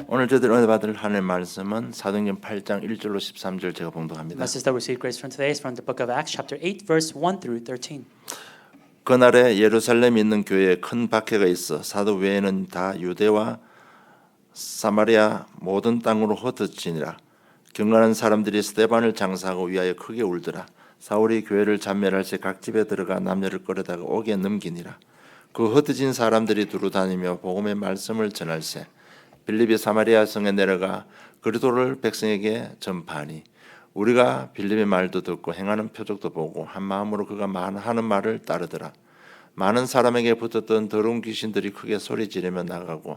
오늘 저희들 은혜 받을 하나님의 말씀은 사도행전 8장 1절로 13절 제가 봉독합니다. Message that we receive grace from today is from the book of Acts, chapter 8, verse 1 through 13. 그날에 예루살렘에 있는 교회에 큰 박해가 있어 사도 외에는 다 유대와 사마리아 모든 땅으로 흩어지니라. 경건한 사람들이 스데반을 장사하고 위하여 크게 울더라. 사울이 교회를 잔멸할 새 각 집에 들어가 남녀를 끌어다가 옥에 넘기니라. 그 흩어진 사람들이 두루 다니며 복음의 말씀을 전할세 빌립이 사마리아 성에 내려가 그리스도를 백성에게 전파하니 우리가 빌립의 말도 듣고 행하는 표적도 보고 한 마음으로 그가 하는 말을 따르더라. 많은 사람에게 붙었던 더러운 귀신들이 크게 소리 지르며 나가고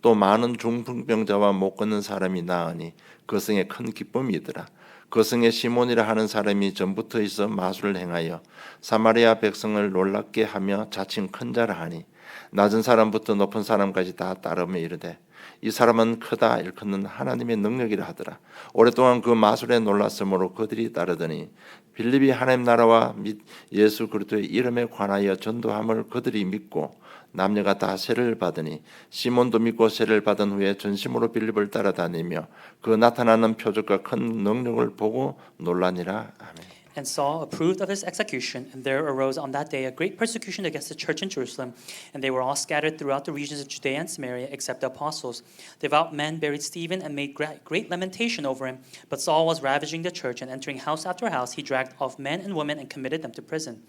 또 많은 중풍병자와 못 걷는 사람이 나으니 그 성에 큰 기쁨이더라. 그 성에 시몬이라 하는 사람이 전부터 있어 마술을 행하여 사마리아 백성을 놀랍게 하며 자칭 큰 자라 하니 낮은 사람부터 높은 사람까지 다 따르며 이르되 이 사람은 크다 일컫는 하나님의 능력이라 하더라. 오랫동안 그 마술에 놀랐으므로 그들이 따르더니 빌립이 하나님 나라와 및 예수 그리스도의 이름에 관하여 전도함을 그들이 믿고 남녀가 다 세례를 받으니 시몬도 믿고 세례를 받은 후에 전심으로 빌립을 따라다니며 그 나타나는 표적과 큰 능력을 보고 놀라니라. 아멘. And Saul approved of his execution, and there arose on that day a great persecution against the church in Jerusalem, and they were all scattered throughout the regions of Judea and Samaria, except the apostles. Devout men buried Stephen and made great lamentation over him. But Saul was ravaging the church, and entering house after house, he dragged off men and women and committed them to prison.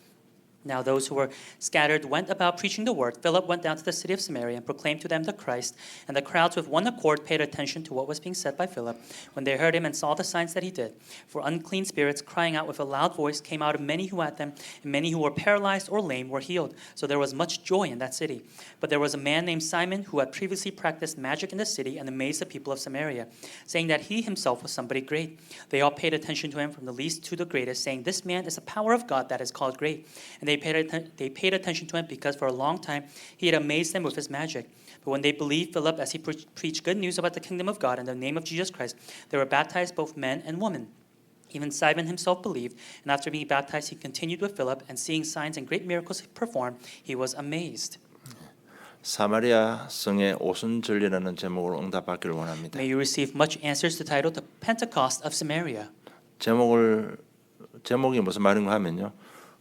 Now those who were scattered went about preaching the word. Philip went down to the city of Samaria and proclaimed to them the Christ. And the crowds with one accord paid attention to what was being said by Philip when they heard him and saw the signs that he did. For unclean spirits, crying out with a loud voice, came out of many who had them, and many who were paralyzed or lame were healed. So there was much joy in that city. But there was a man named Simon who had previously practiced magic in the city and amazed the people of Samaria, saying that he himself was somebody great. They all paid attention to him from the least to the greatest, saying, "This man is the power of God that is called great." And they paid attention to him because for a long time he had amazed them with his magic. But when they believed Philip as he preached good news about the kingdom of God in the name of Jesus Christ, they were baptized, both men and women. Even Simon himself believed, and after being baptized, he continued with Philip, and seeing signs and great miracles performed, he was amazed. 사마리아 성의 오순절이라는 제목으로 응답받기를 원합니다. May you receive much answers to the title, The Pentecost of Samaria. 제목이 무슨 말인가 하면요.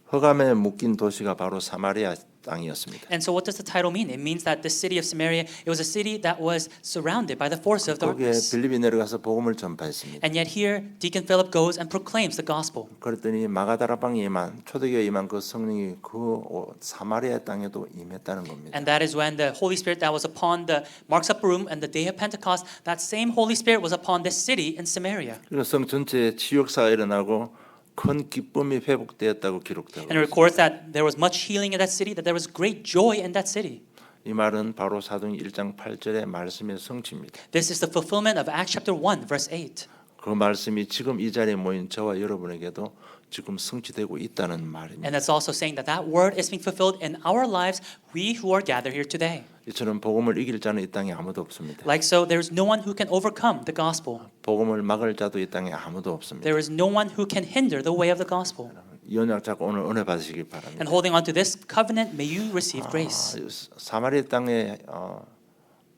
흑암에 묶인 도시가 바로 사마리아 땅이었습니다. And so what does the title mean? It means that the city of Samaria, it was a city that was surrounded by the force of 거기에 darkness. 빌립이 내려가서 복음을 전파했습니다. And yet here, Deacon Philip goes and proclaims the gospel. 그랬더니 마가다라방에 임한 초대교회에 임한 그 성령이 그 사마리아 땅에도 임했다는 겁니다. And that is when the Holy Spirit that was upon the Mark's upper room and the day of Pentecost, that same Holy Spirit was upon this city in Samaria. 그리고 성 전체에 치유역사가 일어나고 큰 기쁨이 회복되었다고 기록되고 And it records that there was much healing in that city, that there was great joy in that city. 이 말은 바로 사도행 1장 8절의 말씀의 성취입니다. This is the fulfillment of Acts chapter 1, verse 8. 그 말씀이 지금 이 자리에 모인 저와 여러분에게도 지금 성취되고 있다는 말입니다. And it's also saying that that word is being fulfilled in our lives, we who are gathered here today. 이처럼 복음을 이길 자는 이 땅에 아무도 없습니다. Like so, there is no one who can overcome the gospel. 복음을 막을 자도 이 땅에 아무도 없습니다. There is no one who can hinder the way of the gospel. 이 언약 잡고 오늘 은혜 받으시길 바랍니다. And holding on to this covenant, may you receive grace. 사마리아 땅의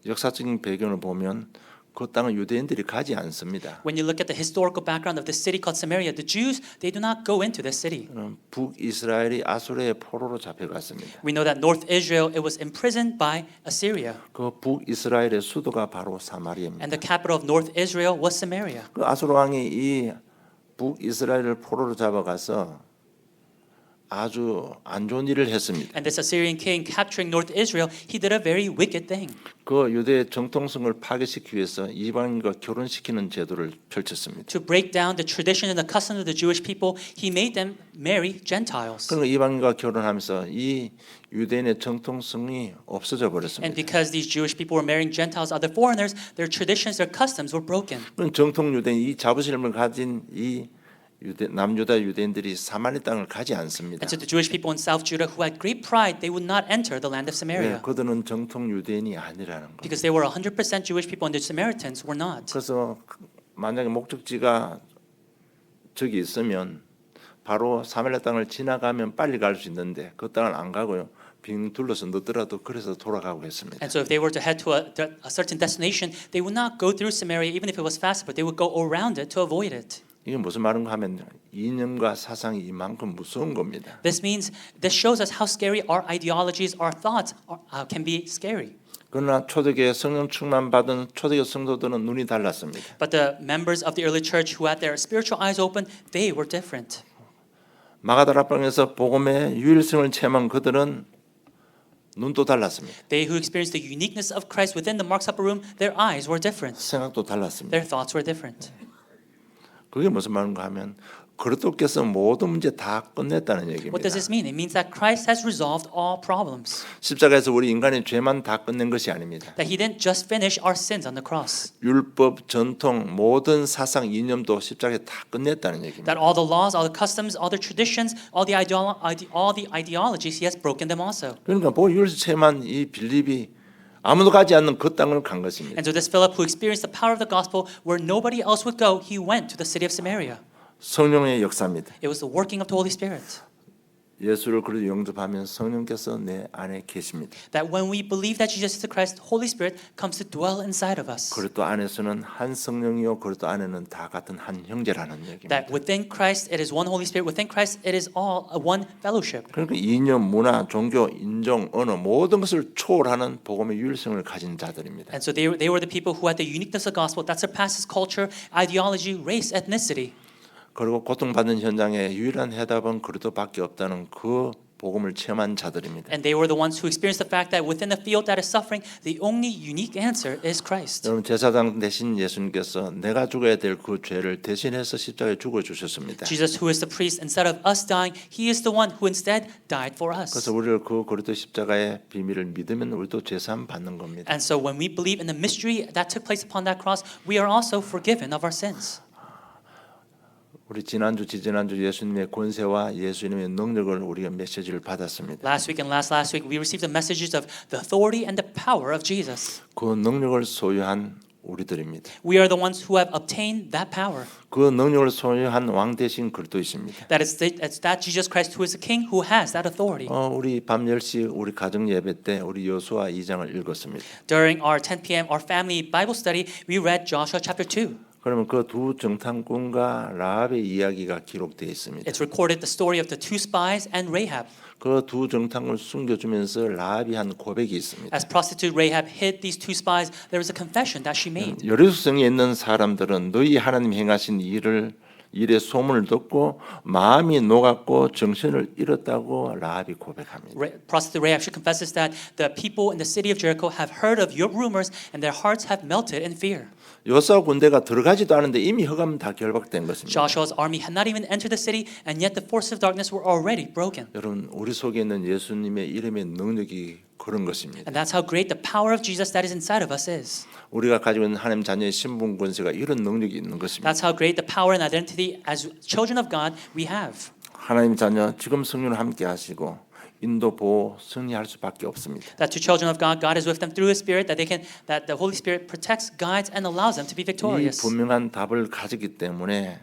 역사적인 배경을 보면 그 땅은 유대인들이 가지 않습니다. When you look at the historical background of this city called Samaria, the Jews, they do not go into this city. 북이스라엘이 아수르의 포로로 잡혀갔습니다. We know that North Israel, it was imprisoned by Assyria. 그 북이스라엘의 수도가 바로 사마리아입니다. And the capital of North Israel was Samaria. 그 아수르 왕이 이 북이스라엘을 포로로 잡아가서 아주 안 좋은 일을 했습니다. And this Assyrian king capturing North Israel, he did a very wicked thing. 그 유대의 정통성을 파괴시키기 위해서 이방인과 결혼시키는 제도를 펼쳤습니다. To break down the tradition and the custom of the Jewish people, he made them marry Gentiles. 그러니까 이방인과 결혼하면서 이 유대인의 정통성이 없어져 And 버렸습니다. because these Jewish people were marrying Gentiles, other foreigners, their traditions, their customs were broken. 그런 정통 유대인 이 자부심을 가진 이 남유다 유대인들이 사마리 땅을 가지 않습니다. And so the Jewish people in South Judah who had great pride, they would not enter the land of Samaria. 그들은 정통 유대인이 아니라는 거. Because they were 100% Jewish people and the Samaritans were not. 그래서 만약에 목적지가 저기 있으면 바로 사마리아 땅을 지나가면 빨리 갈 수 있는데 그 땅을 안 가고요. 빙 둘러서 넣더라도 그래서 돌아가고 했습니다. And so if they were to head to a certain destination, they would not go through Samaria even if it was faster, but they would go around it to avoid it. 이게 무슨 말인가 하면 이념과 사상이 이만큼 무서운 겁니다. This shows us how scary our ideologies, our thoughts can be scary. 그러나 초대교회 성령 충만 받은 초대교회 성도들은 눈이 달랐습니다. But the members of the early church who had their spiritual eyes open, they were different. 마가다락방에서 복음의 유일성을 체험한 그들은 눈도 달랐습니다. They who experienced the uniqueness of Christ within the Mark's upper room, their eyes were different. 생각도 달랐습니다. Their thoughts were different. 그게 무슨 말인가 하면 그리스도께서 모든 문제 다 끝냈다는 얘기입니다. What does this mean? It means that Christ has resolved all problems. 십자가에서 우리 인간의 죄만 다 끝낸 것이 아닙니다. That he didn't just finish our sins on the cross. 율법, 전통, 모든 사상 이념도 십자가에 다 끝냈다는 얘기입니다. That all the laws, all the customs, all the traditions, all the ideologies, he has broken them also. 그러니까 보혈체만 이 빌립이 아무도 가지 않는 그 땅을 간 것입니다. And so this Philip, who experienced the power of the gospel where nobody else would go, he went to the city of Samaria. 성령의 역사입니다. It was the working of the Holy Spirit. 예수를 그리고 영접하면 성령께서 내 안에 계십니다. That when we believe that Jesus is the Christ, Holy Spirit comes to dwell inside of us. 그리스도 안에서는 한 성령이요 그리스도 안에는 다 같은 한 형제라는 얘기입니다. That within Christ it is one Holy Spirit, within Christ it is all one fellowship. 그러니까 이념, 문화, 종교, 인종, 언어 모든 것을 초월하는 복음의 유일성을 가진 자들입니다. And so they were the people who had the uniqueness of the gospel that surpasses culture, ideology, race, ethnicity. 그리고 고통받는 현장에 유일한 해답은 그리스도밖에 없다는 그 복음을 체험한 자들입니다. And they were the ones who experienced the fact that within the field that is suffering, the only unique answer is Christ. 여러분 제사장 대신 예수님께서 내가 죽어야 될 그 죄를 대신해서 십자가에 죽어 주셨습니다. Jesus, who is the priest, instead of us dying, he is the one who instead died for us. 그래서 우리를 그 그리스도 십자가의 비밀을 믿으면 우리도 제사함 받는 겁니다. And so when we believe in the mystery that took place upon that cross, we are also forgiven of our sins. 우리 지난주 지지난주 예수님의 권세와 예수님의 능력을 우리가 메시지를 받았습니다. Last week and last week, we received the messages of the authority and the power of Jesus. 그 능력을 소유한 우리들입니다. We are the ones who have obtained that power. 그 능력을 소유한 왕 대신 그리스도이십니다. That it's that Jesus Christ who is the King who has that authority. 우리 밤 10시 우리 가정 예배 때 우리 여호수아 2장을 읽었습니다. During our 10 p.m. our family Bible study, we read Joshua chapter 2. 그러면 그 두 정탐꾼과 라합의 이야기가 기록되어 있습니다. It's recorded the story of the two spies and Rahab. 그 두 정탐꾼을 숨겨주면서 라합이 한 고백이 있습니다. As prostitute Rahab hid these two spies, there was a confession that she made. 여리고성에 있는 사람들은 너희 하나님 행하신 일의 소문을 듣고 마음이 녹았고 정신을 잃었다고 라합이 고백합니다. Prostitute Rahab, she confesses that the people in the city of Jericho have heard of your rumors and their hearts have melted in fear. 여호수아 군대가 들어가지도 않은데 이미 흑암 다 결박된 것입니다. Joshua's army had not even entered the city, and yet the forces of darkness were already broken. 여러분 우리 속에 있는 예수님의 이름의 능력이 그런 것입니다. And that's how great the power of Jesus that is inside of us is. 우리가 가지고 있는 하나님 자녀의 신분 권세가 이런 능력이 있는 것입니다. That's how great the power and identity as children of God we have. 하나님 자녀 지금 성령을 함께 하시고 인도 보호 승리할 수밖에 없습니다. That to children of God, God is with them through His Spirit. That the Holy Spirit protects, guides, and allows them to be 이 victorious. 분명한 답을 가지기 때문에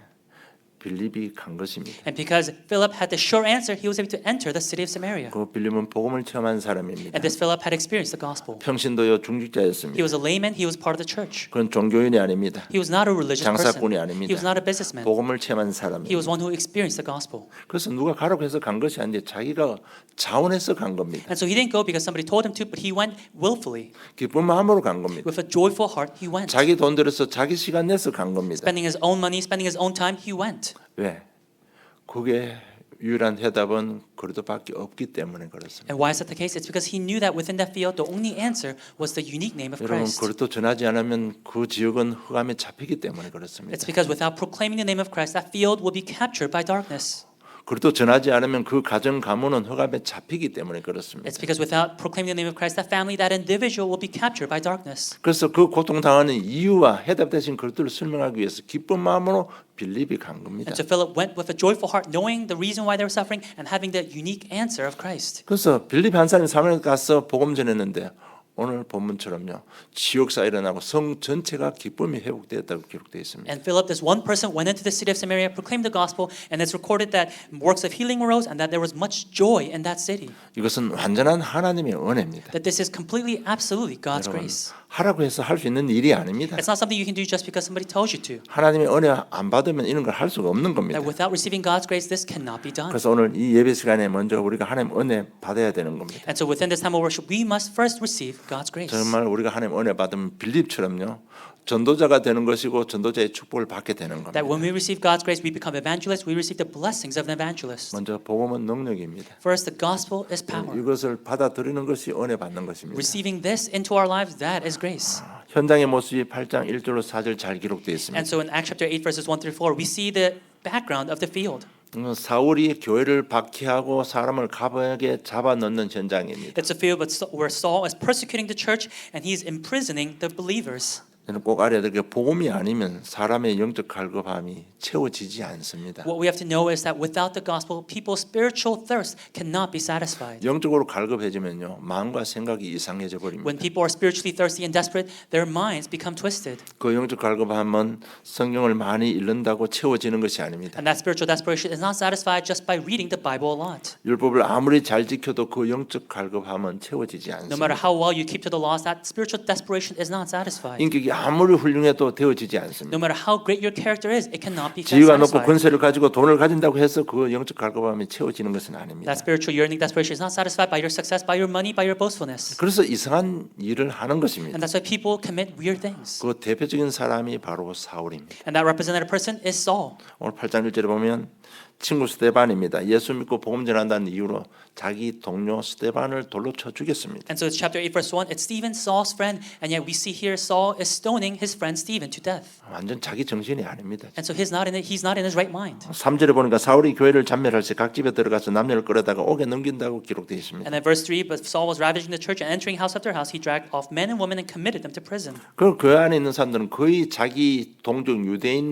빌립이 간 것입니다. And because Philip had the sure answer, he was able to enter the city of Samaria. 그 빌립은 복음을 체험한 사람입니다. And this Philip had experienced the gospel. 평신도요 He 중직자였습니다. was a layman. He was part of the church. 그건 종교인이 아닙니다. He was not a religious 장사꾼이 person. 아닙니다. He was not a businessman. 복음을 체험한 He 사람입니다. was one who experienced the gospel. 그래서 누가 가라고 해서 간 것이 아닌데 자기가 자원해서 간 겁니다. And so he didn't go because somebody told him to, but he went willfully. 기쁜 마음으로 간 겁니다. With a joyful heart, he went. 자기 돈 들여서 자기 시간 내서 간 겁니다. Spending his own money, spending his own time, he went. 왜? 그게 유일한 해답은 그리스도밖에 없기 때문에 그렇습니다. And why is that the case? It's because he knew that within that field, the only answer was the unique name of 여러분 Christ. 그리스도 전하지 않으면 그 지역은 흑암에 잡히기 때문에 그렇습니다. It's because without proclaiming the name of Christ, that field will be captured by darkness. 그리스도 전하지 않으면 그 가정 가문은 흑암에 잡히기 때문에 그렇습니다. It's because without proclaiming the name of Christ, that family, that individual will be captured by darkness. 그래서 그 고통당하는 이유와 해답 대신 그리스도를 설명하기 위해서 기쁜 마음으로 빌립이 간 겁니다. And so Philip went with a joyful heart, knowing the reason why they were suffering and having the unique answer of Christ. 그래서 빌립 한 사람이 사마리아 가서 복음 전했는데 오늘 본문처럼요. 지옥사 일어나고 성 전체가 기쁨이 회복되었다고 기록되어 있습니다. And Philip, this one person, went into the city of Samaria, proclaimed the gospel, and it's recorded that works of healing arose and that there was much joy in that city. 이것은 완전한 하나님의 은혜입니다. That this is completely, absolutely God's 여러분, grace. 하라고 해서 할 수 있는 일이 아닙니다. It's not something you can do just because somebody tells you to. 하나님의 은혜 안 받으면 이런 걸 할 수가 없는 겁니다. That without receiving God's grace, this cannot be done. 그래서 오늘 이 예배 시간에 먼저 우리가 하나님 은혜 받아야 되는 겁니다. And so within this time of worship, we must first receive God's grace. 정말 우리가 하나님 은혜 받으면 빌립처럼요. 전도자가 되는 것이고 전도자의 축복을 받게 되는 겁니다. That when we receive God's grace, we become evangelists. We receive the blessings of an evangelist. 먼저 복음은 능력입니다. First, the gospel is power. 이것을 받아들이는 것이 은혜 받는 것입니다. Receiving this into our lives, that is grace. 현장의 모습이 8장 1절로 4절 잘 기록되어 있습니다. And so in Acts chapter 8, verses 1 through 4, we see the background of the field. 사울이 교회를 박해하고 사람을 가버하게 잡아넣는 현장입니다. It's a field where Saul is persecuting the church and he's imprisoning the believers. 저는 꼭 알아야 될 게 복음이 아니면 사람의 영적 갈급함이 채워지지 않습니다. What we have to know is that without the gospel, people's spiritual thirst cannot be satisfied. 영적으로 갈급해지면요 마음과 생각이 이상해져 버립니다. When people are spiritually thirsty and desperate, their minds become twisted. 그 영적 갈급함은 성경을 많이 읽는다고 채워지는 것이 아닙니다. And that spiritual desperation is not satisfied just by reading the Bible a lot. 율법을 아무리 잘 지켜도 그 영적 갈급함은 채워지지 No matter 않습니다. how well you keep to the laws, that spiritual desperation is not satisfied. 인격이 아무리 훌륭해도 되어지지 No 않습니다. matter how great your character is, it cannot be 지위가 높고 satisfied. 권세를 가지고 돈을 가진다고 해서 그 영적 갈급함이 채워지는 것은 아닙니다. That spiritual yearning, desperation is not satisfied by your success, by your money, by your boastfulness. 그래서 이상한 일을 하는 것입니다. And that's why people commit weird things. 그 대표적인 사람이 바로 사울입니다. And that represented person is Saul. 오늘 8장 1절에 보면 친구 스데반입니다. 예수 믿고 복음 전한다는 이유로 자기 동료 스데반을 돌로 쳐 죽였습니다. And so it's chapter 8, verse 1. It's Stephen, Saul's friend. And yet we see here Saul is stoning his friend Stephen to death. 완전 자기 정신이 아닙니다. And so he's not in his right mind. 3절에 보니까 사울이 교회를 잠멸할 때 각 집에 들어가서 남녀를 끌어다가 옥에 넘긴다고 기록되어 있습니다. And then verse 3, but Saul was ravaging the church and entering house after house, he dragged off men and women and committed them to prison. 그 교회 안에 있는 사람들은 거의 자기 동족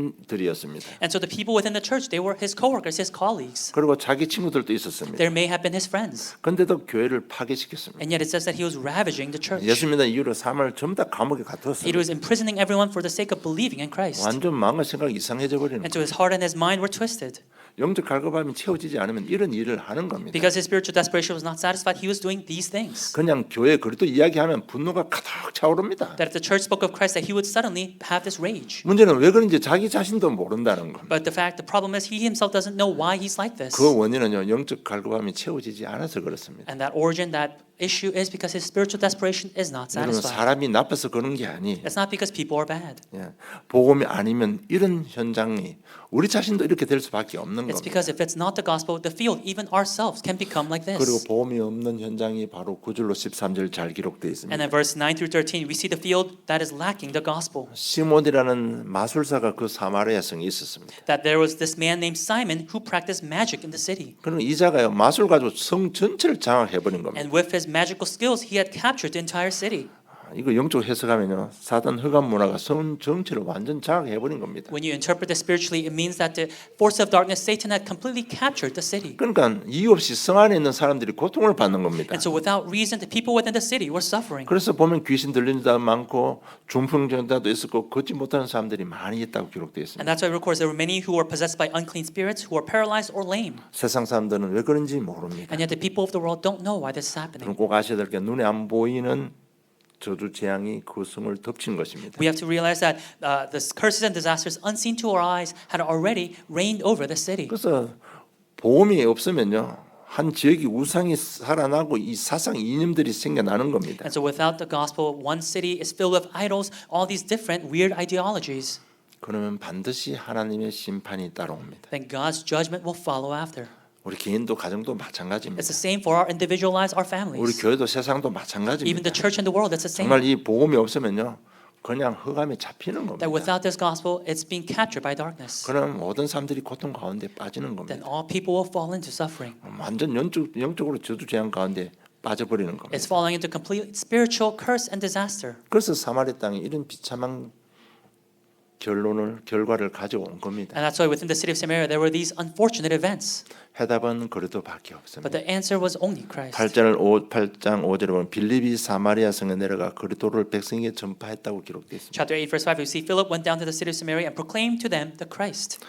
유대인들이었습니다. And so the people within the church, they were his co-workers, his colleagues. 그리고 자기 친구들도 있었습니다. There may have been his friends. 그런데도 교회를 파괴시켰습니다. And yet it says that he was ravaging the church. 예수 믿는 이유로 삶을 전부 다 감옥에 He 가두었습니다. was imprisoning everyone for the sake of believing in Christ. 완전 마음과 생각이 이상해져 버리는 And 거예요. so his heart and his mind were twisted. 영적 갈급함이 채워지지 않으면 이런 일을 하는 겁니다. Because his spiritual desperation was not satisfied, he was doing these things. 그냥 교회 그리도 이야기하면 분노가 가득 차오릅니다. That if the church spoke of Christ, that he would suddenly have this rage. 문제는 왜 그런지 자기 자신도 모른다는 겁니다. But the problem is he himself doesn't know why he's like this. 그 원인은요 영적 갈급함이 채워지지 않아서 그렇습니다. And that origin, that issue is because his spiritual desperation is not 여러분 satisfied. 사람이 나빠서 그런 게 아니에요. It's not because people are bad. 예. 복음이 아니면 이런 현장이 우리 자신도 이렇게 될 수밖에 없는 It's 겁니다. because if it's not the gospel, the field, even ourselves can become like 그리고 this. 복음이 없는 현장이 바로 9절로 13절 잘 기록되어 있습니다. And then verse 9 through 13, we see the field that is lacking the gospel. 시몬이라는 마술사가 그 사마리아 성에 있었습니다. That there was this man named Simon who practiced magic in the city. 그럼 이자가요 마술 가지고 성 전체를 장악해 버린 겁니다. And with his magical skills, he had captured the entire city. 이거 영적 해석하면요 사단 흑암 문화가 성 전체를 완전 장악해 버린 겁니다. When you interpret this spiritually, it means that the force of darkness, Satan, had completely captured the city. 그러니까 이유 없이 성 안에 있는 사람들이 고통을 받는 겁니다. And so without reason, the people within the city were suffering. 그래서 보면 귀신 들리는 사람 많고 중풍전자도 있었고 걷지 못하는 사람들이 많이 있다고 기록되어 And 있습니다. that's why it records there were many who were possessed by unclean spirits, who were paralyzed or lame. 세상 사람들은 왜 그런지 모릅니다. And yet the people of the world don't know why this is 그럼 happening. 꼭 아셔야 될 게 눈에 안 보이는 저주 재앙이 그 성을 덮친 것입니다. We have to realize that the curses and disasters unseen to our eyes had already reigned over the city. 그래서 보험이 없으면요 한 지역이 우상이 살아나고 이 사상 이념들이 생겨나는 겁니다. And so without the gospel, one city is filled with idols, all these different weird ideologies. 그러면 반드시 하나님의 심판이 따라옵니다. Then God's judgment will follow after. 우리 개인도 가정도 마찬가지입니다. It's the same for our individual lives, our 우리 families. 교회도 세상도 Even 마찬가지입니다. the church and the world, it's the same. 정말 이 복음이 없으면요 그냥 흑암에 잡히는 겁니다. That without this gospel, it's being captured by darkness. 그럼 모든 사람들이 고통 가운데 빠지는 Then 겁니다. all people will fall into suffering. 완전 영적으로 저주 재앙 가운데 빠져버리는 겁니다. It's falling into complete spiritual curse and disaster. 그래서 사마리 땅에 이런 비참한 결과를 가져온 겁니다. And that's why within the city of Samaria there were these unfortunate events. 해답은 그리스도밖에 But 없습니다. the answer was only Christ. 8장 5절에 보면 빌립이 사마리아 성에 내려가 그리스도를 백성에게 전파했다고 기록되어 있습니다. Chapter 8 verse 5 we see Philip went down to the city of Samaria and proclaimed to them the Christ.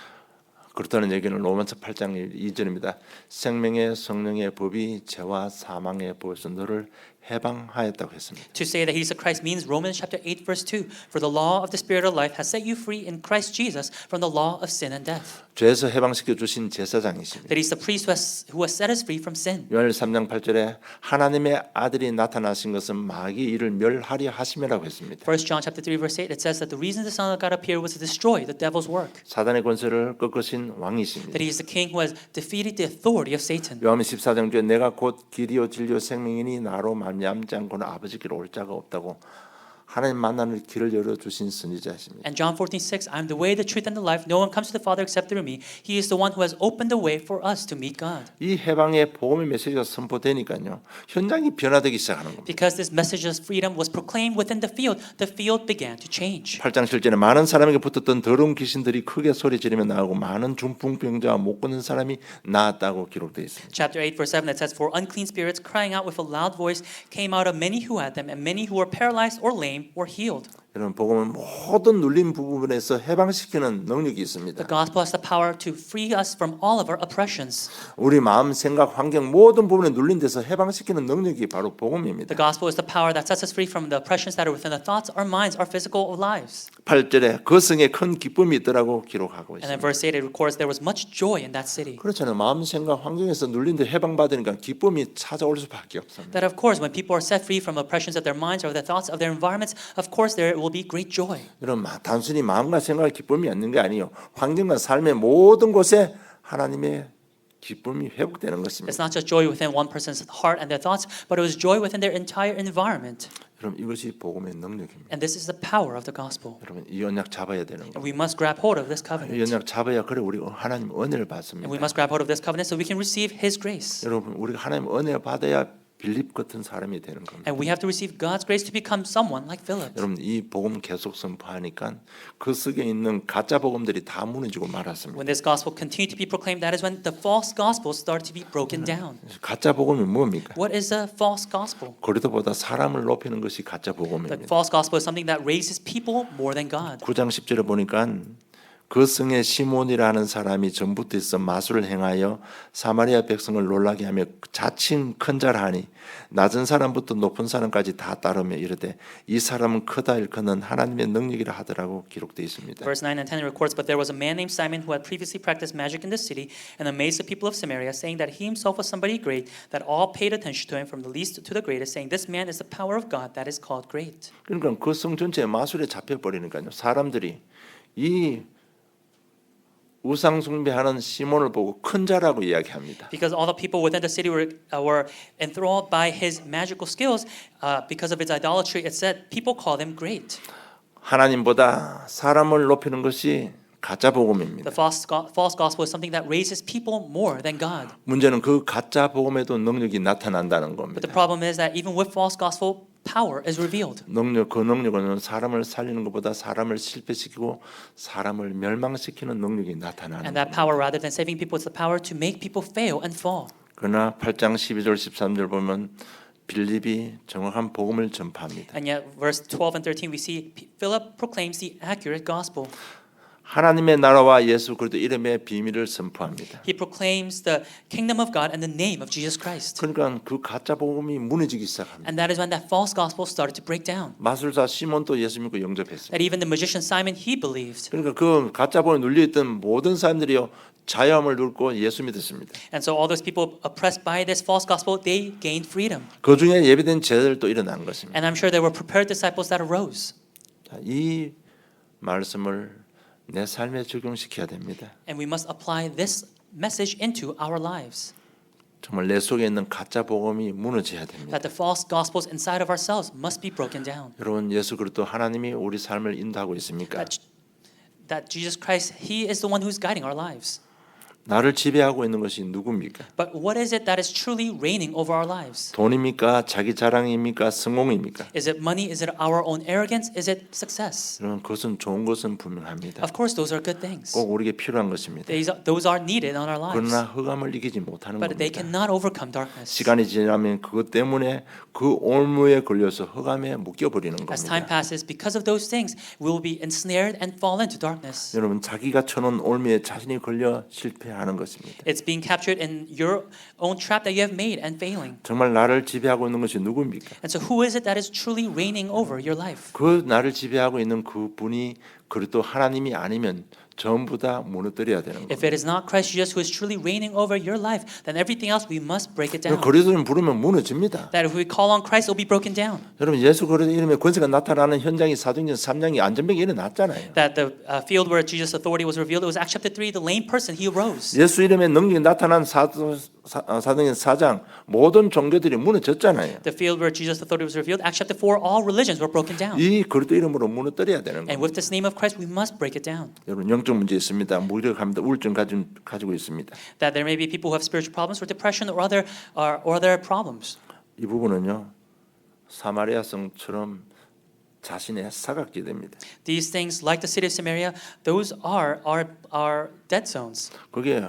그렇다는 얘기는 로마서 8장 2절입니다. 생명의 성령의 법이 죄와 사망의 법에서 너를 해방하였다고 했습니다. To say that he's the Christ means Romans chapter 8 verse 2. For the law of the Spirit of life has set you free in Christ Jesus from the law of sin and death. 죄에서 해방시켜 주신 제사장이십니다. That he's the priest who has set us free from sin. 요한일 3장 8절에 하나님의 아들이 나타나신 것은 마귀 이를 멸하려 하심이라고 했습니다. 1 John chapter 3 verse 8 it says that the reason the Son of God appeared was to destroy the devil's work. 사단의 권세를 꺾으신 왕이십니다. That he is the king who has defeated the authority of Satan. 요한복음 14장 중에 내가 곧 길이요 진리요 생명이니 나로 말미암지 않고는 아버지께로 올 자가 없다고 하나님 만나는 길을 열어주신 선지자이십니다. And John 14:6 I am the way, the truth, and the life. No one comes to the Father except through me. He is the one who has opened the way for us to meet God. 이 해방의 복음의 메시지가 선포되니까요 현장이 변화되기 시작하는 겁니다. Because this message of freedom was proclaimed within the field began to change. 8장 7절에 많은 사람에게 붙었던 더러운 귀신들이 크게 소리 지르며 나오고 많은 중풍병자와 못 걷는 사람이 나았다고 기록되어 있습니다. Chapter 8 verse 7 it says for unclean spirits crying out with a loud voice came out of many who had them and many who were paralyzed or lame were healed. 여러분 복음은 모든 눌린 부분에서 해방시키는 능력이 있습니다. The gospel has the power to free us from all of our oppressions. 우리 마음, 생각, 환경 모든 부분에 눌린 데서 해방시키는 능력이 바로 복음입니다. The gospel is the power that sets us free from the oppressions that are within the thoughts, our minds, our physical lives. 8절에 그 성에 큰 기쁨이 있더라고 기록하고 And in 있습니다. verse 8 it records there was much joy in that city. 그렇잖아요. 마음, 생각, 환경에서 눌린 데 해방받으니까 기쁨이 찾아올 수밖에 없습니다. That of course when people are set free from oppressions of their minds or their thoughts of their environments, of course there will be great joy. 여러분 단순히 마음과 생각의 기쁨이 없는 게 아니에요. 환경과 삶의 모든 곳에 하나님의 기쁨이 회복되는 것입니다. It's not just joy within one person's heart and their thoughts, but it was joy within their entire environment. 여러분 이것이 복음의 능력입니다. And this is the power of the gospel. 여러분 이 언약 잡아야 되는 And 거예요. we must grab hold of this 이 covenant. 언약 잡아야 그래 우리 하나님 은혜를 받습니다. And we must grab hold of this covenant so we can receive His grace. 여러분 우리가 하나님 은혜 받아야 빌립 같은 사람이 되는 겁니다. And we have to receive God's grace to become someone like Philip. 여러분 이 복음 계속 선포하니까 그 속에 있는 가짜 복음들이 다 무너지고 말았습니다. When this gospel continued to be proclaimed, that is when the false gospels started to be broken down. 가짜 복음이 뭡니까? What is a false gospel? 그리스도보다 사람을 높이는 것이 가짜 The 복음입니다. false gospel is something that raises people more than God. 9장 10절에 보니까 그 성에 시몬이라는 사람이 전부터 있어 마술을 행하여 사마리아 백성을 놀라게 하며 자칭 큰 자라 하니 낮은 사람부터 높은 사람까지 다 따르며 이르되 이 사람은 크다 일컫는 하나님의 능력이라 하더라고 기록되어 있습니다. Verse 9 and 10 records, but there was a man named Simon who had previously practiced magic in the city and amazed the people of Samaria, saying that he himself was somebody great, that all paid attention to him from the least to the greatest, saying this man is the power of God that is called great. 그러니까 그 성 전체에 마술에 잡혀 버리니까요. 사람들이 이 우상 숭배하는 시몬을 보고 큰 자라고 이야기합니다. Because all the people within the city were enthralled by his magical skills, because of his idolatry, it said people called him great. 하나님보다 사람을 높이는 것이 가짜 복음입니다. The false gospel is something that raises people more than God. 문제는 그 가짜 복음에도 능력이 나타난다는 But the 겁니다. problem is that even with false gospel, power is revealed. 그 능력은 사람을 살리는 것보다 사람을 실패시키고 사람을 멸망시키는 능력이 나타나는 And that 겁니다. power, rather than saving people, is the power to make people fail and fall. 그러나 8장 12절 13절 보면 빌립이 정확한 복음을 전파합니다. And yet, verse 12 and 13, we see Philip proclaims the accurate gospel. 하나님의 나라와 예수 그리스도 이름의 비밀을 선포합니다. He proclaims the kingdom of God and the name of Jesus Christ. 그러니까 그 가짜 복음이 무너지기 시작합니다. And that is when that false gospel started to break down. 마술사 시몬도 예수 믿고 영접했습니다. That even the magician Simon, he believed. 그러니까 그 가짜 복음에 눌려있던 모든 사람들이요 자유함을 누리고 예수 믿었습니다. And so all those people oppressed by this false gospel, they gained freedom. 그 중에 예비된 제자들도 일어난 것입니다. And I'm sure there were prepared disciples that arose. 자, 이 말씀을 내 삶에 적용시켜야 됩니다. And we must apply this message into our lives. 정말 내 속에 있는 가짜 복음이 무너져야 됩니다. That the false gospels inside of ourselves must be broken down. 여러분 예수 그리스도 하나님이 우리 삶을 인도하고 있습니까? That Jesus Christ, He is the one who's guiding our lives. 나를 지배하고 있는 것이 누굽니까? But what is it that is truly reigning over our lives? 돈입니까? 자기 자랑입니까? 성공입니까? Is it money? Is it our own arrogance? Is it success? 이런 것은 좋은 것은 분명합니다. Of course, those are good things. 꼭 우리에게 필요한 것입니다. Those are needed in our lives. 그러나 흑암을 이기지 못하는 But they 겁니다. cannot overcome darkness. 시간이 지나면 그것 때문에 그 올무에 걸려서 흑암에 묶여버리는 As time 겁니다. passes, because of those things, we will be ensnared and fall into darkness. 여러분 자기가 쳐놓은 올무에 자신이 걸려 실패하는 것입니다. It's being captured in your own trap that you have made and failing. 정말 나를 지배하고 있는 것이 누구입니까? And so who is it that is truly reigning over your life? 그 나를 지배하고 있는 그 분이 그래도 하나님이 아니면 전부 다 무너뜨려야 되는 If 겁니다. it is not Christ Jesus who is truly reigning over your life, then everything else we must break it down. 그리스도를 부르면 무너집니다. That if we call on Christ, it will be broken down. 여러분 예수 그리스도 이름의 권세가 나타나는 현장이 사도행전 3장이 안전병이 일어났잖아요. That the field where Jesus' authority was revealed, it was Acts chapter 3, the lame person, he arose. 예수 이름의 능력이 나타난 사도행전 4장 모든 종교들이 무너졌잖아요. The field where Jesus' authority was revealed, Acts chapter 4, all religions were broken down. 이 그리스도 이름으로 무너뜨려야 되는 And 겁니다. with this name of Christ, we must break it down. 여러분 영적 문제 있습니다. 무력합니다. 우울증 가지고 있습니다. That there may be people who have spiritual problems or depression or other problems. 이 부분은요 사마리아 성처럼 자신의 사각지대입니다. These things, like the city of Samaria, those are dead zones. 그게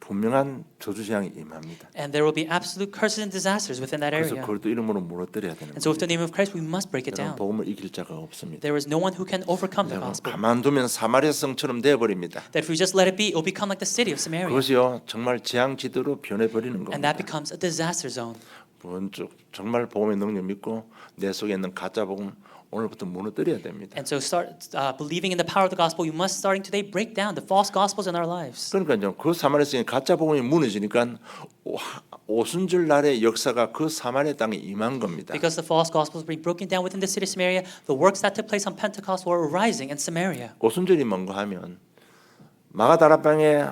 분명한 저주 재앙이 임합니다. And there will be absolute curses and disasters within that 그래서 area. 그리스도 이름으로 무너뜨려야 되는 And so with the 겁니다. name of Christ, we must break it 여러분 down. 복음을 이길 자가 없습니다. There is no one who can overcome the 여러분 gospel. 가만두면 사마리아 성처럼 되어버립니다. That if we just let it be, it will become like the city of Samaria. 그것이요 정말 재앙지대로 변해버리는 And 겁니다. that becomes a disaster zone. 정말 복음의 능력 믿고 내 속에 있는 가짜 복음 오늘부터 무너뜨려야 됩니다. And so start believing in the power of the gospel. You must starting today break down the false gospels in our lives. 그러니까 그 사마리아 성의 가짜 복음이 무너지니까 오순절 날의 역사가 그 사마리아 땅에 임한 겁니다. Because the false gospels being broken down within the city of Samaria, the works that took place on Pentecost were arising in Samaria. 오순절이 뭔가 하면 마가다락방에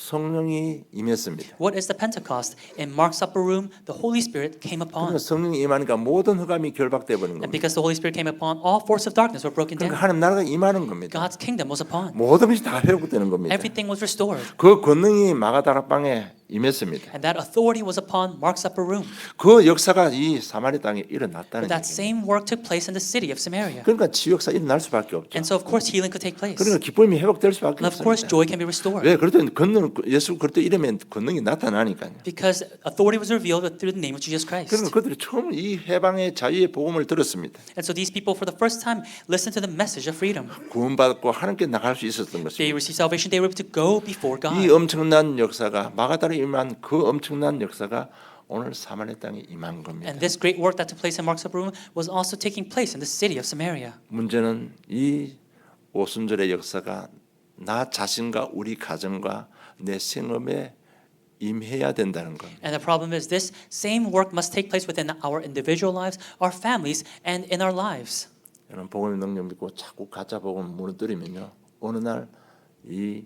성령이 임했습니다. What is the Pentecost? In Mark's upper room, the Holy Spirit came upon. 그러니까 성령이 임하니까 모든 흑암이 결박돼 버린 And 겁니다. because the Holy Spirit came upon, all force of darkness were broken 그러니까 down. 하나님 나라가 임하는 겁니다. God's kingdom was upon. 모든 것이 다 회복되는 겁니다. Everything was restored. 그 권능이 마가다락방에 임했습니다. And that authority was upon Mark's upper room. 그 역사가 이 사마리아 땅에 일어났다는 But that 얘기입니다. same work took place in the city of Samaria. 그러니까 치유역사 일어날 수밖에 없죠. And so of course healing could take place. 그러니까 기쁨이 회복될 수밖에 And of course 없습니다. joy can be restored. 왜? 그랬더니 권능 예수 그리스도 이름에 권능이 나타나니까요. Because authority was revealed through the name of Jesus Christ. 그러니까 그들이 처음 이 해방의 자유의 복음을 들었습니다. And so these people for the first time listened to the message of freedom. 구원받고 하나님께 나갈 수 있었던 They 것입니다. received salvation. They were able to go before 이 God. 엄청난 역사가 마가다락에 임한 그 엄청난 역사가 오늘 사마리아 땅에 임한 겁니다. And this great work that took place in Mark's upper room was also taking place in the city of Samaria. 문제는 이 오순절의 역사가 나 자신과 우리 가정과 내 생업에 임해야 된다는 겁니다. And the problem is this same work must take place within our individual lives, our families, and in our lives. 여러분 복음의 능력 믿고 자꾸 가짜 복음 무너뜨리면요 어느 날 이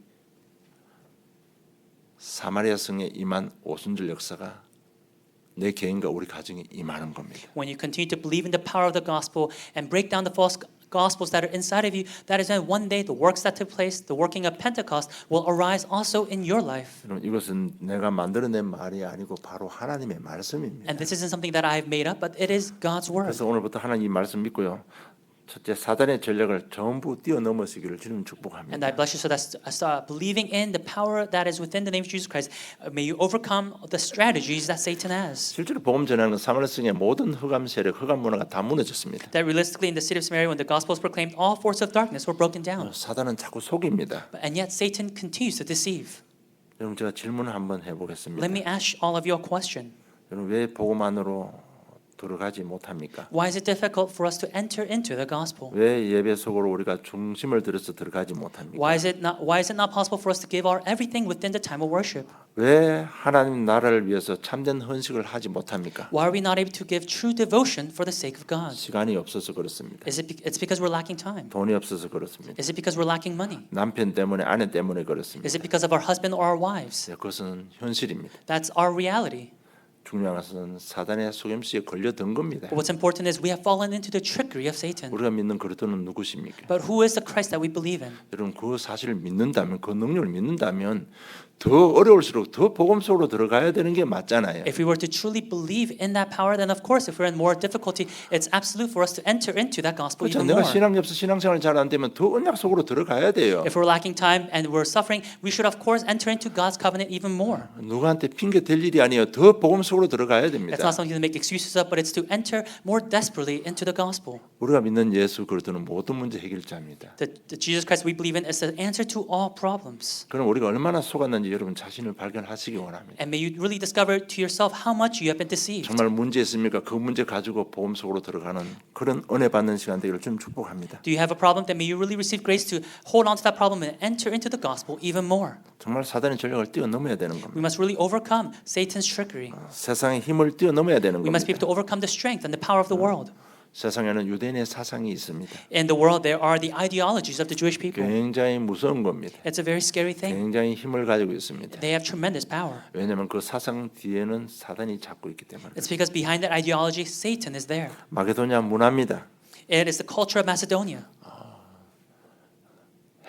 사마리아 성에 임한 오순절 역사가 내 개인과 우리 가정에 임하는 겁니다. When you continue to believe in the power of the gospel and break down the false gospels that are inside of you, that is when one day the works that took place, the working of Pentecost, will arise also in your life. 여러분 이것은 내가 만들어낸 말이 아니고 바로 하나님의 말씀입니다. And this isn't something that I have made up, but it is God's word. 그래서 오늘부터 하나님 이 말씀 믿고요. 첫째 사단의 전략을 전부 뛰어넘으시기를 주님 And 축복합니다. I bless you so that believing in the power that is within the name of Jesus Christ, may you overcome the strategies that Satan has. 실제로 복음 전하는 사마리아 성의 모든 흑암 세력, 흑암 문화가 다 무너졌습니다. That realistically in the city of Samaria, when the gospel was proclaimed, all forces of darkness were broken down. 사단은 자꾸 속입니다. And yet Satan continues to deceive. 여러분 제가 질문을 한번 해보겠습니다. Let me ask all of you a question. 여러분 왜 복음 안으로 들어가지 못합니까? Why is it difficult for us to enter into the gospel? 왜 예배 속으로 우리가 중심을 들여서 들어가지 못합니까? Why is it not possible for us to give our everything within the time of worship? 왜 하나님 나라를 위해서 참된 헌식을 하지 못합니까? Why are we not able to give true devotion for the sake of God? 시간이 없어서 그렇습니다. It's because we're lacking time. 돈이 없어서 그렇습니다. Is it because we're lacking money? 남편 때문에 아내 때문에 그렇습니다. Is it because of our husband or our wives? 그것은 현실입니다. That's our reality. 중요한 것은 사단의 속임수에 걸려든 겁니다. But what's important is we have fallen into the trickery of Satan. 우리가 믿는 그리스도는 누구십니까? But who is the Christ that we believe in? 여러분 그 사실을 믿는다면 그 능력을 믿는다면 더 어려울수록 더 복음 속으로 들어가야 되는 게 맞잖아요. If we were to truly believe in that power, then of course, if we're in more difficulty, it's absolute for us to enter into that gospel 그렇죠. even 내가 more. 신앙이 없어 신앙생활 잘 안 되면 더 언약 속으로 들어가야 돼요. If we're lacking time and we're suffering, we should of course enter into God's covenant even more. 누구한테 핑계 댈 일이 아니에요. 더 복음 속으로 들어가야 That's 됩니다. not something to make excuses of, but it's to enter more desperately into the gospel. 우리가 믿는 예수 그리스도는 모든 문제 해결자입니다. The Jesus Christ we believe in is the answer to all problems. 그럼 우리가 얼마나 속았는지 여러분 자신을 발견하시기 원합니다. And may you really discover to yourself how much you have been deceived. 정말 문제 있습니까? 그 문제 가지고 복음 속으로 들어가는 그런 은혜 받는 시간 되기를 좀 축복합니다. Do you have a problem? Then may you really receive grace to hold on to that problem and enter into the gospel even more. 정말 사단의 전략을 뛰어넘어야 되는 We 겁니다. must really overcome Satan's trickery. 세상의 힘을 뛰어넘어야 되는 We must be able 겁니다. to overcome the strength and the power of the world. 세상에는 유대인의 사상이 있습니다. In the world, there are the ideologies of the Jewish people. 굉장히 무서운 겁니다. It's a very scary thing. 굉장히 힘을 가지고 있습니다. They have tremendous power. 왜냐하면 그 사상 뒤에는 사단이 잡고 있기 때문에. It's because behind that ideology, Satan is there. 마게도냐 문화입니다. It is the culture of Macedonia.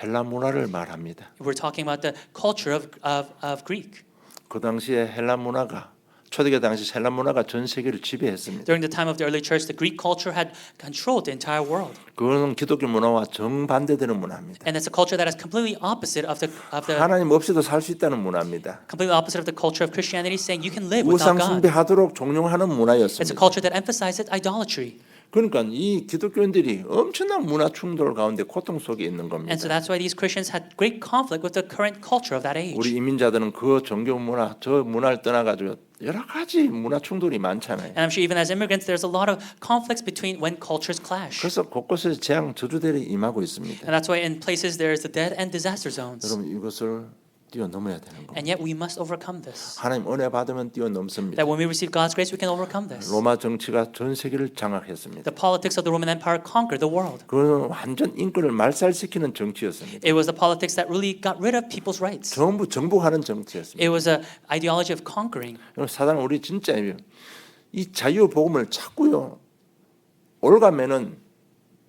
헬라 문화를 말합니다. We're talking about the culture of Greek. 그 당시에 헬라 문화가 초대교 당시 헬라 문화가 전 세계를 지배했습니다. During the time of the early church, the Greek culture had controlled the entire world. 그거는 기독교 문화와 정반대되는 문화입니다. And it's a culture that is completely opposite of the 하나님 없이도 살 수 있다는 문화입니다. completely opposite of the culture of Christianity, saying you can live without 우상 God. 숭배하도록 종용하는 It's a 문화였습니다. culture that emphasizes idolatry. 그러니까 이 기독교인들이 엄청난 문화 충돌 가운데 고통 속에 있는 And so 겁니다. that's why these Christians had great conflict with the current culture of that age. 우리 이민자들은 그 종교 문화, 저 문화를 떠나가지고 여러 가지 문화 충돌이 많잖아요. And I'm sure even as immigrants, there's a lot of conflicts between when cultures clash. 그래서 곳곳에 재앙 저주들이 임하고 있습니다. And that's why in places there is the dead and disaster zones. 여러분 이것을 뛰어넘어야 되는 겁니다. And yet we must overcome this. 하나님 은혜 받으면 뛰어넘습니다. That when we receive God's grace, we can overcome this. 로마 정치가 전 세계를 장악했습니다. The politics of the Roman Empire conquered the world. 그건 완전 인권을 말살시키는 정치였습니다. It was the politics that really got rid of people's rights. 전부 정복하는 정치였습니다. It was an ideology of conquering. 사단은 우리 진짜 이 자유 복음을 찾고요 올가면은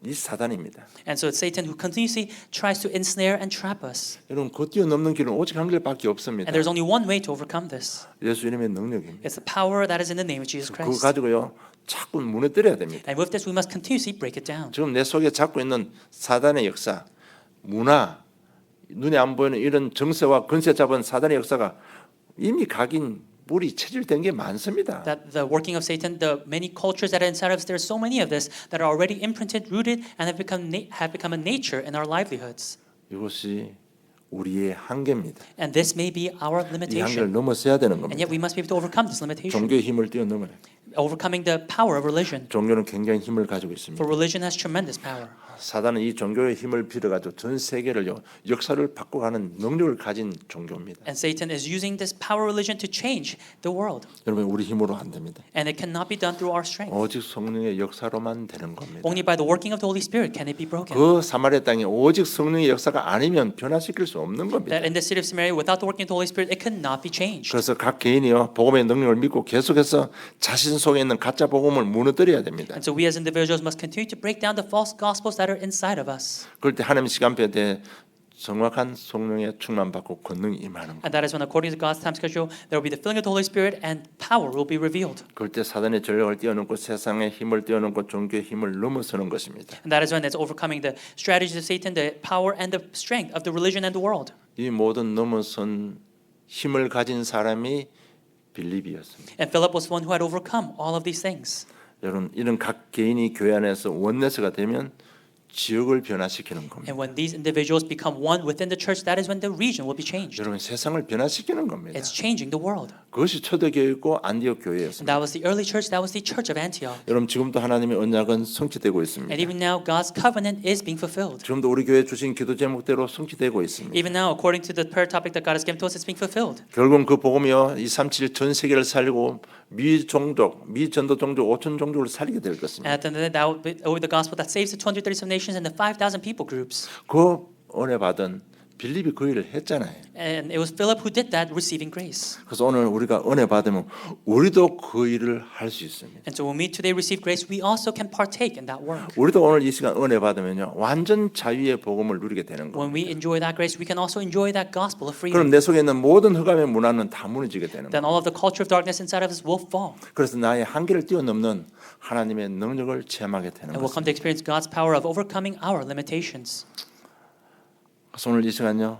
이 사단입니다. And so it's Satan who continuously tries to ensnare and trap us. 여러분 그 뛰어넘는 길은 오직 한 길밖에 없습니다. And there's only one way to overcome this. 예수 이름의 능력입니다. It's the power that is in the name of Jesus 그거 Christ. 가지고요 자꾸 무너뜨려야 됩니다. And with this, we must continuously break it down. 지금 내 속에 잡고 있는 사단의 역사, 문화, 눈에 안 보이는 이런 정세와 근세 잡은 사단의 역사가 이미 각인 물이 체질된 게 많습니다. That the working of Satan, the many cultures that are inside of us, there's so many of this that are already imprinted, rooted, and have become a nature in our livelihoods. 이것이 우리의 한계입니다. And this may be our 이 한계를 limitation. 넘어서야 되는 And 겁니다. yet we must be able to overcome this limitation. 종교의 힘을 뛰어넘어야 돼요. Overcoming the power of religion. 종교는 굉장히 힘을 가지고 있습니다. For religion has tremendous power. 사단은 이 종교의 힘을 빌어가지고 전 세계를요 역사를 바꿔가는 능력을 가진 종교입니다. And Satan is using this power religion to change the world. 여러분 우리 힘으로 안 됩니다. And it cannot be done through our strength. 오직 성령의 역사로만 되는 겁니다. Only by the working of the Holy Spirit can it be broken. 그 사마리아 땅에 오직 성령의 역사가 아니면 변화시킬 수 없는 겁니다. That in the city of Samaria, without the working of the Holy Spirit, it could not be changed. 그래서 각 개인이요 복음의 능력을 믿고 계속해서 자신 속에 있는 가짜 복음을 무너뜨려야 됩니다. And so we as individuals must continue to break down the false gospels that are inside of us. 그럴 때 하나님 시간표에 대해 정확한 성령의 충만 받고 권능이 임하는 거. And that is when, according to God's time schedule, there will be the filling of the Holy Spirit and power will be revealed. 그럴 때 사단의 전략을 뛰어넘고 세상의 힘을 뛰어넘고 종교의 힘을 넘어서는 것입니다. And that is when it's overcoming the strategies of Satan, the power and the strength of the religion and the world. 이 모든 넘어선 힘을 가진 사람이 빌립이었습니다. And Philip was the one who had overcome all of these things. 여러분 이런 각 개인이 교회 안에서 원내스가 되면 지역을 변화시키는 겁니다. And when these individuals become one within the church, that is when the region will be changed. 여러분 세상을 변화시키는 겁니다. It's changing the world. 그것이 초대교회고 안디옥 And 교회였습니다. that was the early church, that was the church of Antioch. 여러분 지금도 하나님의 언약은 성취되고 And 있습니다. even now, God's covenant is being fulfilled. 지금도 우리 교회 주신 기도 제목대로 성취되고 있습니다. Even now, according to the prayer topic that God has given to us, it's being fulfilled. 결국은 그 복음이요 237 전 세계를 살리고 미종족, 미전도 종족, 5천 종족을 살리게 될 것입니다. And at the end of the day, that will be the gospel that saves the 237 nations and the 5,000 people groups. 그 은혜 받은 빌립이 그 일을 했잖아요. And it was Philip who did that, receiving grace. 그래서 오늘 우리가 은혜 받으면 우리도 그 일을 할 수 있습니다. And so when we today receive grace, we also can partake in that work. 우리도 오늘 이 시간 은혜 받으면요 완전 자유의 복음을 누리게 되는 거예요. When we enjoy that grace, we can also enjoy that gospel of 그럼 freedom. 내 속에 있는 모든 흑암의 문화는 다 무너지게 되는 거예요. Then all of the culture of darkness inside of us will fall. 그래서 나의 한계를 뛰어넘는 하나님의 능력을 체험하게 되는 And we'll come 것입니다. to experience God's power of overcoming our limitations. 그래서 오늘 이 시간요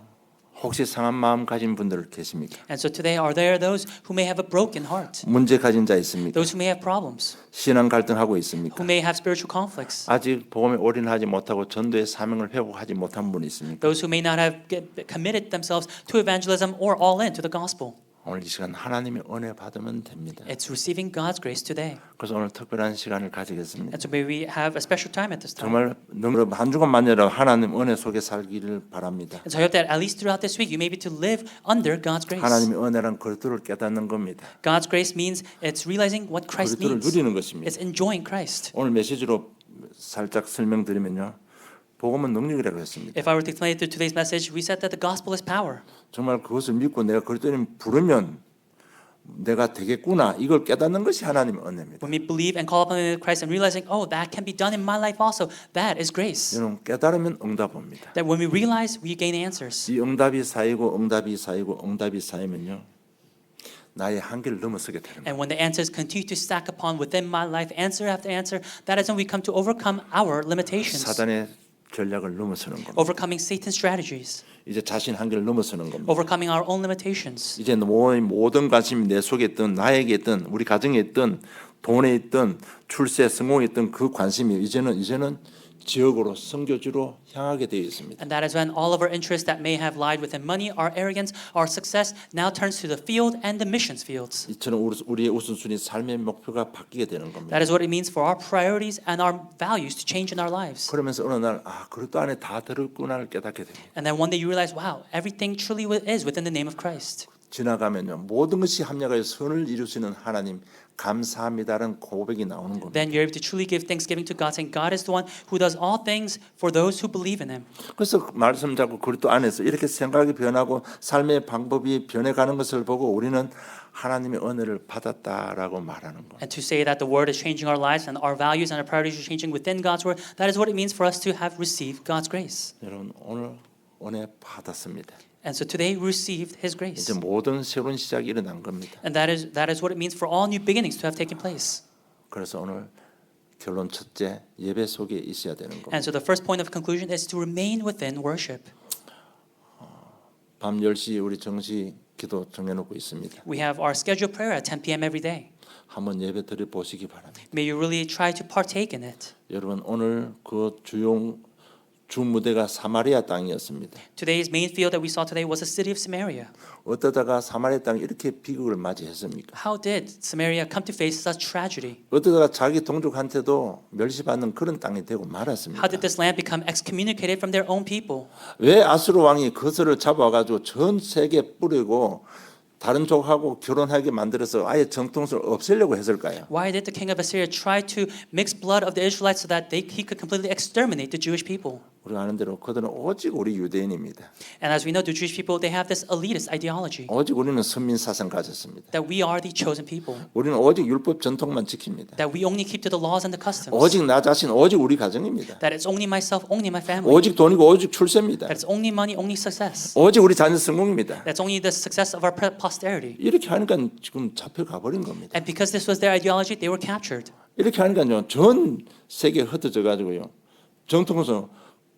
혹시 상한 마음 가진 분들 계십니까? And so today, are there those who may have a broken heart? 문제 가진 자 있습니까? Those who may have problems? 신앙 갈등하고 Who 있습니까? may have spiritual conflicts? 아직 복음에 올인하지 못하고 전도의 사명을 회복하지 못한 분이 있습니까? Those who may not have committed themselves to evangelism or all in to the gospel? 오늘 이 시간 하나님의 은혜 받으면 됩니다. It's receiving God's grace today. 그래서 오늘 특별한 시간을 가지겠습니다. And so may we have a special time at this time. 정말 한 주간만이라도 하나님 은혜 속에 살기를 바랍니다. And so I hope that at least throughout this week you may be to live under God's grace. 하나님의 은혜란 그리스도를 깨닫는 겁니다. God's grace means it's realizing what Christ 그리스도를 means. 누리는 것입니다. It's enjoying Christ. 오늘 메시지로 살짝 설명드리면요. 복음은 능력이라고 했습니다. If I were to explain it through today's message, we said that the gospel is power. 정말 그것을 믿고 내가 그리스도님 부르면 내가 되겠구나 이걸 깨닫는 것이 하나님의 은혜입니다. When we believe and call upon the name of Christ and realizing, oh, that can be done in my life also, that is grace. 여러분 깨달으면 응답입니다. That when we realize, we gain answers. 이 응답이 쌓이고 응답이 쌓이고 응답이 쌓이면요. 나의 한계를 넘어서게 되는 거예요. And when the answers continue to stack upon within my life, answer after answer, that is when we come to overcome our limitations. 사단의 전략을 넘어서는 겁니다. Overcoming Satan's strategies. 이제 자신 한계를 넘어서는 겁니다. Overcoming our own limitations. 이제 모든 관심이 내 속에 있던 나에게 있던 우리 가정에 있던 돈에 있던 출세 성공에 있던 그 관심이 이제는 지역으로 선교지로 향하게 되어 있습니다. And that is when all of our interests that may have lied within money, our arrogance, our success now turns to the field and the missions fields. 이처럼 우리의 우선순위 삶의 목표가 바뀌게 되는 겁니다. That is what it means for our priorities and our values to change in our lives. 그러면서 어느 날 그리스도 안에 다 들었구나를 깨닫게 됩니다. And then one day you realize, wow, everything truly is within the name of Christ. 지나가면요 모든 것이 합력하여 선을 이루시는 하나님 감사합니다라는 고백이 나오는 겁니다. Then you're able to truly give thanksgiving to God, saying God is the one who does all things for those who believe in Him. 그래서 말씀 잡고 그리스도 안에서 이렇게 생각이 변하고 삶의 방법이 변해가는 것을 보고 우리는 하나님의 은혜를 받았다라고 말하는 겁니다. And to say that the Word is changing our lives and our values and our priorities are changing within God's Word, that is what it means for us to have received God's grace. 여러분 오늘 은혜 받았습니다. And so today we received His grace. 이제 모든 새로운 시작이 일어난 겁니다. And that is what it means for all new beginnings to have taken place. 그래서 오늘 결론 첫째 예배 속에 있어야 되는 겁니다. And so the first point of conclusion is to remain within worship. 밤 10시 우리 정시 기도 정해놓고 있습니다. We have our scheduled prayer at 10 p.m. every day. 한번 예배 드려 보시기 바랍니다. May you really try to partake in it. 여러분 오늘 그 주 무대가 사마리아 땅이었습니다. Today's main field that we saw today was the city of Samaria. 어떠다가 사마리아 땅이 이렇게 비극을 맞이했습니까? How did Samaria come to face such tragedy? 어떠다가 자기 동족한테도 멸시받는 그런 땅이 되고 말았습니까? How did this land become excommunicated from their own people? 왜 아수르 왕이 그것을 잡아가지고 전 세계에 뿌리고 다른 족하고 결혼하게 만들어서 아예 정통성을 없애려고 했을까요? Why did the king of Assyria try to mix blood of the Israelites so that he could completely exterminate the Jewish people? 우리가 아는 대로 그들은 오직 우리 유대인입니다. And as we know, the Jewish people, they have this elitist ideology 오직 우리는 선민 사상 가졌습니다. that we are the chosen people, 우리는 오직 율법 전통만 지킵니다. that we only keep to the laws and the customs, 오직 나 자신, 오직 우리 가정입니다. that it's only myself, only my family, 오직 돈이고 오직 출세입니다. that it's only money, only success, 오직 우리 자녀 성공입니다. that's only the success of our posterity. 이렇게 하니까 지금 잡혀가 버린 겁니다. And because this was their ideology, they were captured. 이렇게 하니까요 전 세계에 흩어져 가지고요 정통성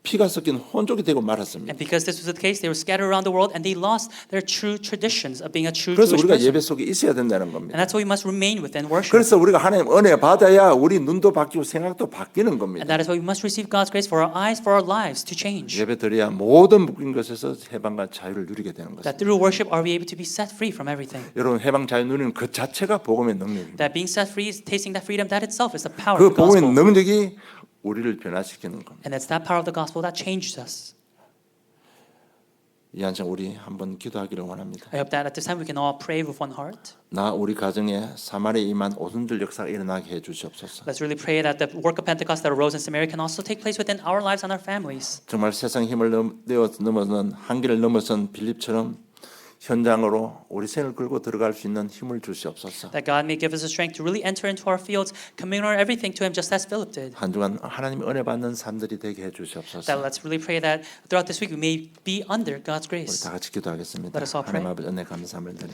피가 섞인 혼족이 되고 말았습니다. And because this was the case, they were scattered around the world and they lost their true traditions of being a true 그래서 Jewish 우리가 person. 예배 속에 있어야 된다는 겁니다. And that's why we must remain within worship. 그래서 우리가 하나님 은혜 받아야 우리 눈도 바뀌고 생각도 바뀌는 겁니다. And that is why we must receive God's grace for our eyes, for our lives to change. 예배 드려야 모든 묶인 것에서 해방과 자유를 누리게 되는 것입니다. That through worship are we able to be set free from everything. 여러분 해방 자유 누리는 그 자체가 복음의 능력입니다. That being set free, tasting that freedom, that itself is the power 그 of the 복음의 gospel. 능력이 우리를 변화시키는 겁니다. And it's that power of the gospel that changes us. 이 한창 우리 한번 기도하기를 원합니다. I hope that at this time we can all pray with one heart. 나 우리 가정에 사마리아 임한 오순절 역사가 일어나게 해 주시옵소서. Let's really pray that the work of Pentecost that arose in Samaria can also take place within our lives and our families. 정말 세상 힘을 넘어선 한계를 넘어선 빌립처럼 현장으로 우리 생을 끌고 들어갈 수 있는 힘을 주시옵소서. That God may give us the strength to really enter into our fields, commit our everything to Him just as Philip did. 한 주간 하나님 은혜 받는 삶들이 되게 해 That 주시옵소서. let's really pray that throughout this week we may be under God's 우리 grace. 다 같이 기도하겠습니다. Let us all pray. 하나님 아버지 은혜 감사함을 드립니다.